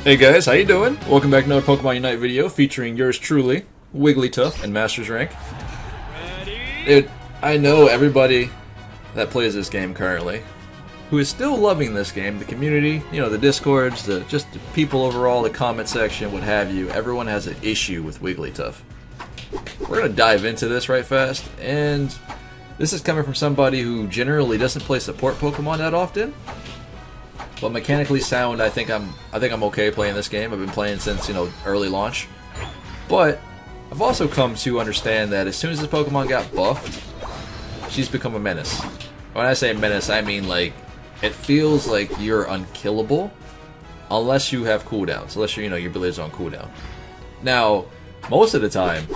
Hey guys, how you doing? Welcome back to another Pokemon Unite video featuring yours truly, Wigglytuff and Masters Rank. I know everybody that plays this game currently, who is still loving this game, the community, you know, the discords, just the people overall, the comment section, what have you, everyone has an issue with Wigglytuff. We're going to dive into this right fast, and this is coming from somebody who generally doesn't play support Pokemon that often. But mechanically sound, I think I'm okay playing this game. I've been playing since, you know, early launch. But I've also come to understand that as soon as this Pokemon got buffed, she's become a menace. When I say menace, I mean like it feels like you're unkillable unless you have cooldowns, unless your abilities are on cooldown. Now, most of the time,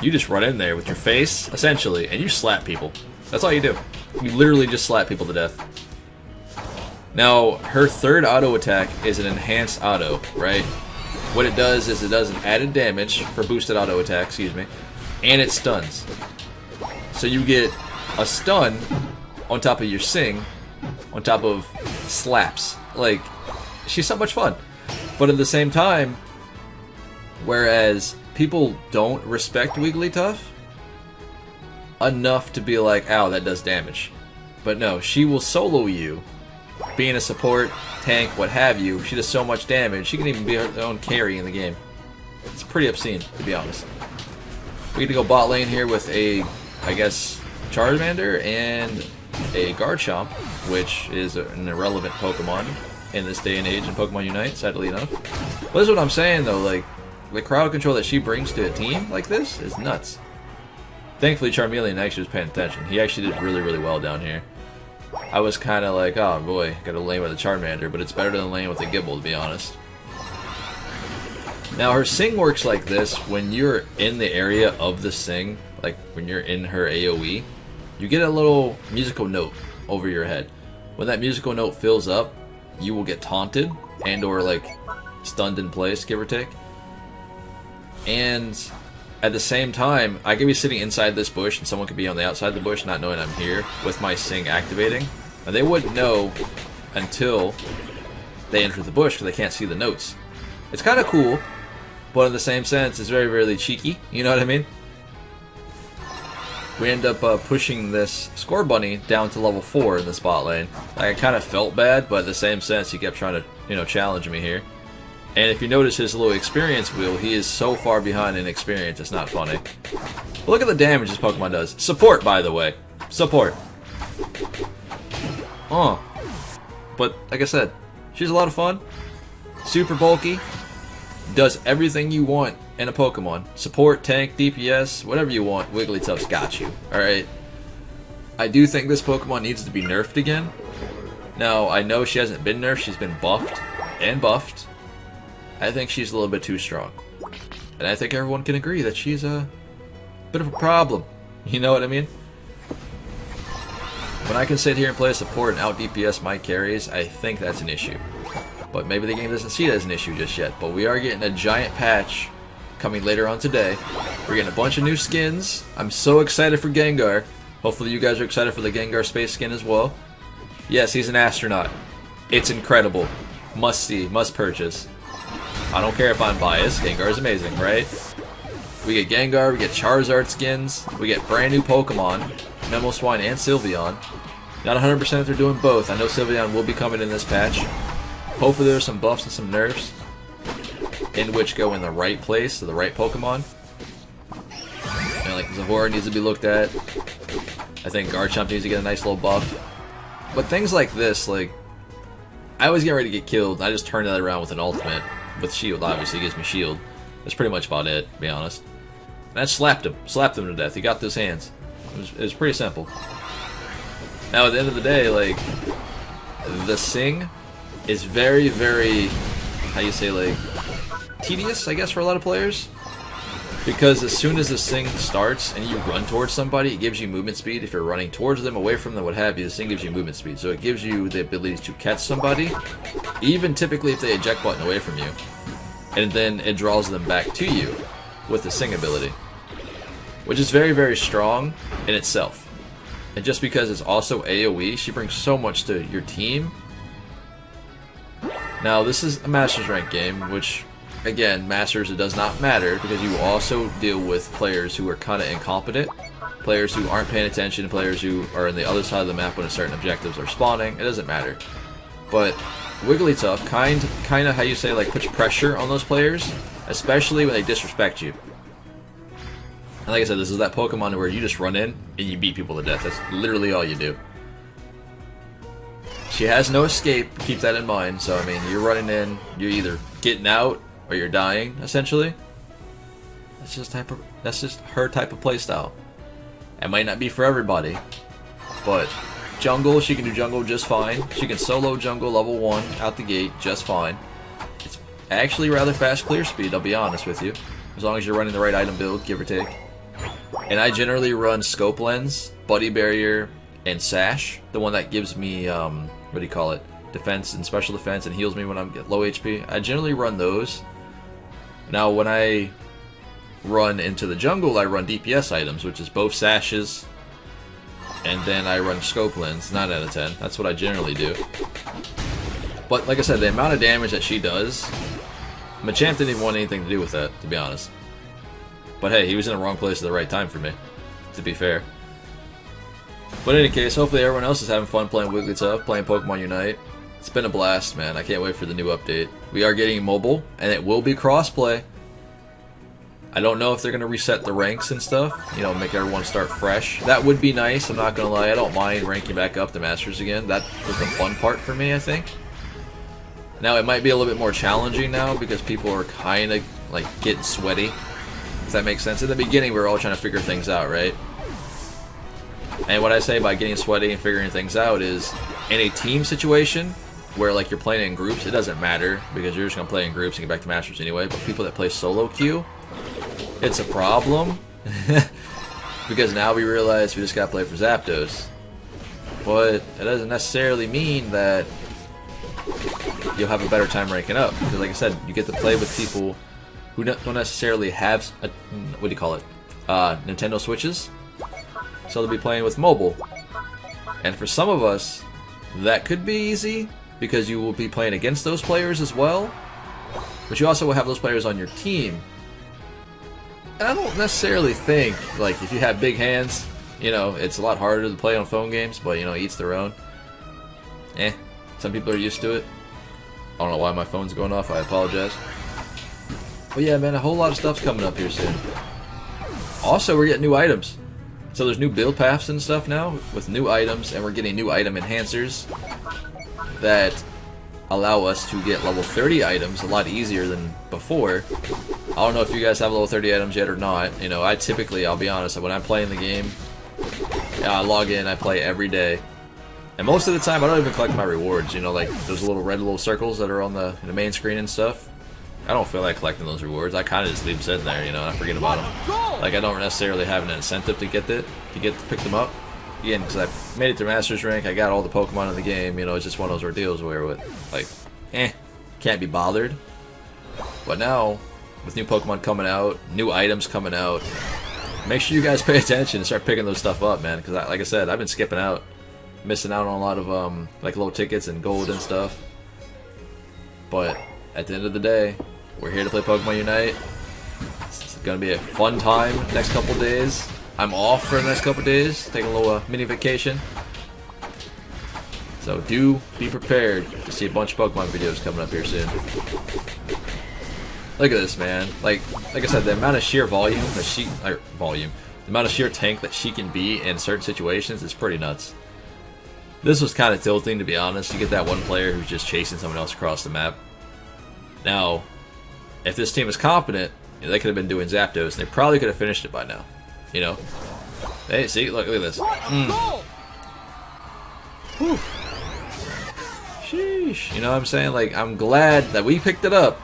you just run in there with your face, essentially, and you slap people. That's all you do. You literally just slap people to death. Now, her third auto attack is an enhanced auto, right? What it does is it does an added damage for boosted auto attack, excuse me, and it stuns. So you get a stun on top of your sing, on top of slaps. Like, she's so much fun. But at the same time, whereas people don't respect Wigglytuff enough to be like, ow, that does damage. But no, she will solo you. Being a support, tank, what have you, she does so much damage, she can even be her own carry in the game. It's pretty obscene, to be honest. We get to go bot lane here with a, I guess, Charmander and a Garchomp, which is an irrelevant Pokemon in this day and age in Pokemon Unite, sadly enough. But this is what I'm saying, though, like, the crowd control that she brings to a team like this is nuts. Thankfully, Charmeleon actually was paying attention. He actually did really, really well down here. I was kind of like, oh boy, gotta lane with a Charmander, but it's better than lane with a Gibble, to be honest. Now, her Sing works like this. When you're in the area of the Sing, like when you're in her AoE, you get a little musical note over your head. When that musical note fills up, you will get taunted and or like stunned in place, give or take. And at the same time, I could be sitting inside this bush and someone could be on the outside of the bush not knowing I'm here with my Sing activating. And they wouldn't know until they enter the bush because they can't see the notes. It's kind of cool, but in the same sense, it's very, very cheeky. You know what I mean? We end up pushing this Score Bunny down to level 4 in the spot lane. I kind of felt bad, but in the same sense, he kept trying to, challenge me here. And if you notice his little experience wheel, he is so far behind in experience, it's not funny. But look at the damage this Pokemon does. Support, by the way. Support. But, like I said, she's a lot of fun. Super bulky. Does everything you want in a Pokemon. Support, tank, DPS, whatever you want, Wigglytuff's got you. Alright? I do think this Pokemon needs to be nerfed again. Now, I know she hasn't been nerfed, she's been buffed and buffed. I think she's a little bit too strong. And I think everyone can agree that she's a bit of a problem. You know what I mean? When I can sit here and play a support and out DPS my carries, I think that's an issue. But maybe the game doesn't see it as an issue just yet. But we are getting a giant patch coming later on today. We're getting a bunch of new skins. I'm so excited for Gengar. Hopefully you guys are excited for the Gengar space skin as well. Yes, he's an astronaut. It's incredible. Must see, must purchase. I don't care if I'm biased, Gengar is amazing, right? We get Gengar, we get Charizard skins, we get brand new Pokemon, Mamoswine and Sylveon. Not 100% if they're doing both. I know Sylveon will be coming in this patch. Hopefully there's some buffs and some nerfs, in which go in the right place, to the right Pokemon. And like Zahora needs to be looked at. I think Garchomp needs to get a nice little buff. But things like this, like, I always get ready to get killed, and I just turn that around with an ultimate. With shield, obviously, gives me shield. That's pretty much about it, to be honest. And I slapped him to death. He got those hands. It was pretty simple. Now, at the end of the day, like, the Sing is very, very, how you say, like, tedious, I guess, for a lot of players. Because as soon as the Sing starts and you run towards somebody, it gives you movement speed. If you're running towards them, away from them, what have you, the Sing gives you movement speed. So it gives you the ability to catch somebody, even typically if they eject button away from you. And then it draws them back to you with the Sing ability. Which is very, very strong in itself. And just because it's also AoE, she brings so much to your team Now, this is a Masters rank game, which, again, Masters, it does not matter, because you also deal with players who are kind of incompetent, players who aren't paying attention, players who are on the other side of the map when certain objectives are spawning. It doesn't matter. But Wigglytuff, kind of how you say, like, puts pressure on those players, especially when they disrespect you. And like I said, this is that Pokemon where you just run in and you beat people to death. That's literally all you do. She has no escape, keep that in mind. So, I mean, you're running in, you're either getting out or you're dying, essentially. That's just her type of playstyle. It might not be for everybody, but jungle, she can do jungle just fine. She can solo jungle level 1 out the gate just fine. It's actually rather fast clear speed, I'll be honest with you. As long as you're running the right item build, give or take. And I generally run Scope Lens, Buddy Barrier, and Sash. The one that gives me, what do you call it? Defense and special defense and heals me when I'm low HP. I generally run those. Now when I run into the jungle, I run DPS items, which is both Sashes, and then I run Scope Lens, 9 out of 10. That's what I generally do. But like I said, the amount of damage that she does, Machamp didn't even want anything to do with that, to be honest. But hey, he was in the wrong place at the right time for me, to be fair. But in any case, hopefully everyone else is having fun playing Wigglytuff, playing Pokemon Unite. It's been a blast, man. I can't wait for the new update. We are getting mobile, and it will be crossplay. I don't know if they're going to reset the ranks and stuff, you know, make everyone start fresh. That would be nice, I'm not going to lie. I don't mind ranking back up to Masters again. That was the fun part for me, I think. Now, it might be a little bit more challenging now because people are kind of, like, getting sweaty. If that makes sense. In the beginning, we were all trying to figure things out, right? And what I say by getting sweaty and figuring things out is, in a team situation, where, like, you're playing in groups, it doesn't matter because you're just going to play in groups and get back to Masters anyway. But people that play solo queue, it's a problem because now we realize we just gotta play for Zapdos. But it doesn't necessarily mean that you'll have a better time ranking up because, like I said, you get to play with people who don't necessarily have a, what do you call it, Nintendo Switches, so they'll be playing with mobile. And for some of us, that could be easy because you will be playing against those players as well, but you also will have those players on your team. And I don't necessarily think, like, if you have big hands, you know, it's a lot harder to play on phone games, but, you know, each their own. Some people are used to it. I don't know why my phone's going off, I apologize. But yeah, man, a whole lot of stuff's coming up here soon. Also, we're getting new items. So there's new build paths and stuff now, with new items, and we're getting new item enhancers that allow us to get level 30 items a lot easier than before. I don't know if you guys have level 30 items yet or not. You know, I typically, I'll be honest, when I'm playing the game, I log in, I play every day. And most of the time, I don't even collect my rewards. You know, like those little red little circles that are on the main screen and stuff. I don't feel like collecting those rewards. I kind of just leave them sitting there, you know, and I forget about them. Like, I don't necessarily have an incentive to get to pick them up. Again, because I made it to Masters rank, I got all the Pokemon in the game. You know, it's just one of those ordeals where, like, can't be bothered. But now, with new Pokemon coming out, new items coming out, make sure you guys pay attention and start picking those stuff up, man. Because, like I said, I've been skipping out, missing out on a lot of like low tickets and gold and stuff. But at the end of the day, we're here to play Pokemon Unite. It's gonna be a fun time next couple days. I'm off for the next couple days, taking a little mini vacation. So do be prepared to see a bunch of Pokemon videos coming up here soon. Look at this, man. Like I said, the amount of sheer volume that the amount of sheer tank that she can be in certain situations is pretty nuts. This was kind of tilting, to be honest. You get that one player who's just chasing someone else across the map. Now, if this team is competent, you know, they could have been doing Zapdos, and they probably could have finished it by now. You know? Hey, see? Look at this. Whew. Sheesh. You know what I'm saying? Like, I'm glad that we picked it up,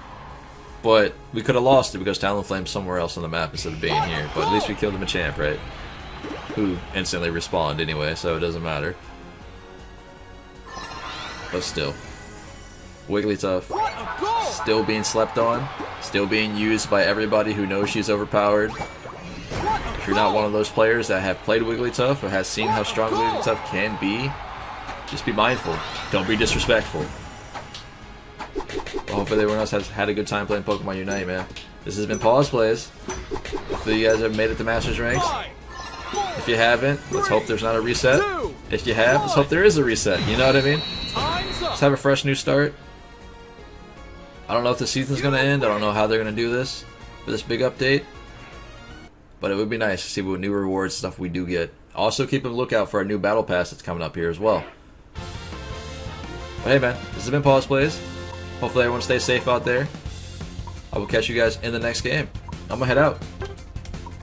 but we could have lost it because Talonflame's somewhere else on the map instead of being here. But at least we killed the Machamp, right? Who instantly respawned anyway, so it doesn't matter. But still. Wigglytuff still being slept on, still being used by everybody who knows she's overpowered. If you're not one of those players that have played Wigglytuff or has seen how strong Wigglytuff can be, just be mindful. Don't be disrespectful. hopefully everyone else has had a good time playing Pokemon Unite, man. This has been Pawseplays. Hopefully you guys have made it to Masters ranks. If you haven't, let's hope there's not a reset. If you have, let's hope there is a reset. You know what I mean? Let's have a fresh new start. I don't know if the season's going to end. I don't know how they're going to do this for this big update. But it would be nice to see what new rewards stuff we do get. Also keep a lookout for our new battle pass that's coming up here as well. But hey man, this has been Pawseplays. Hopefully everyone stays safe out there. I will catch you guys in the next game. I'm going to head out.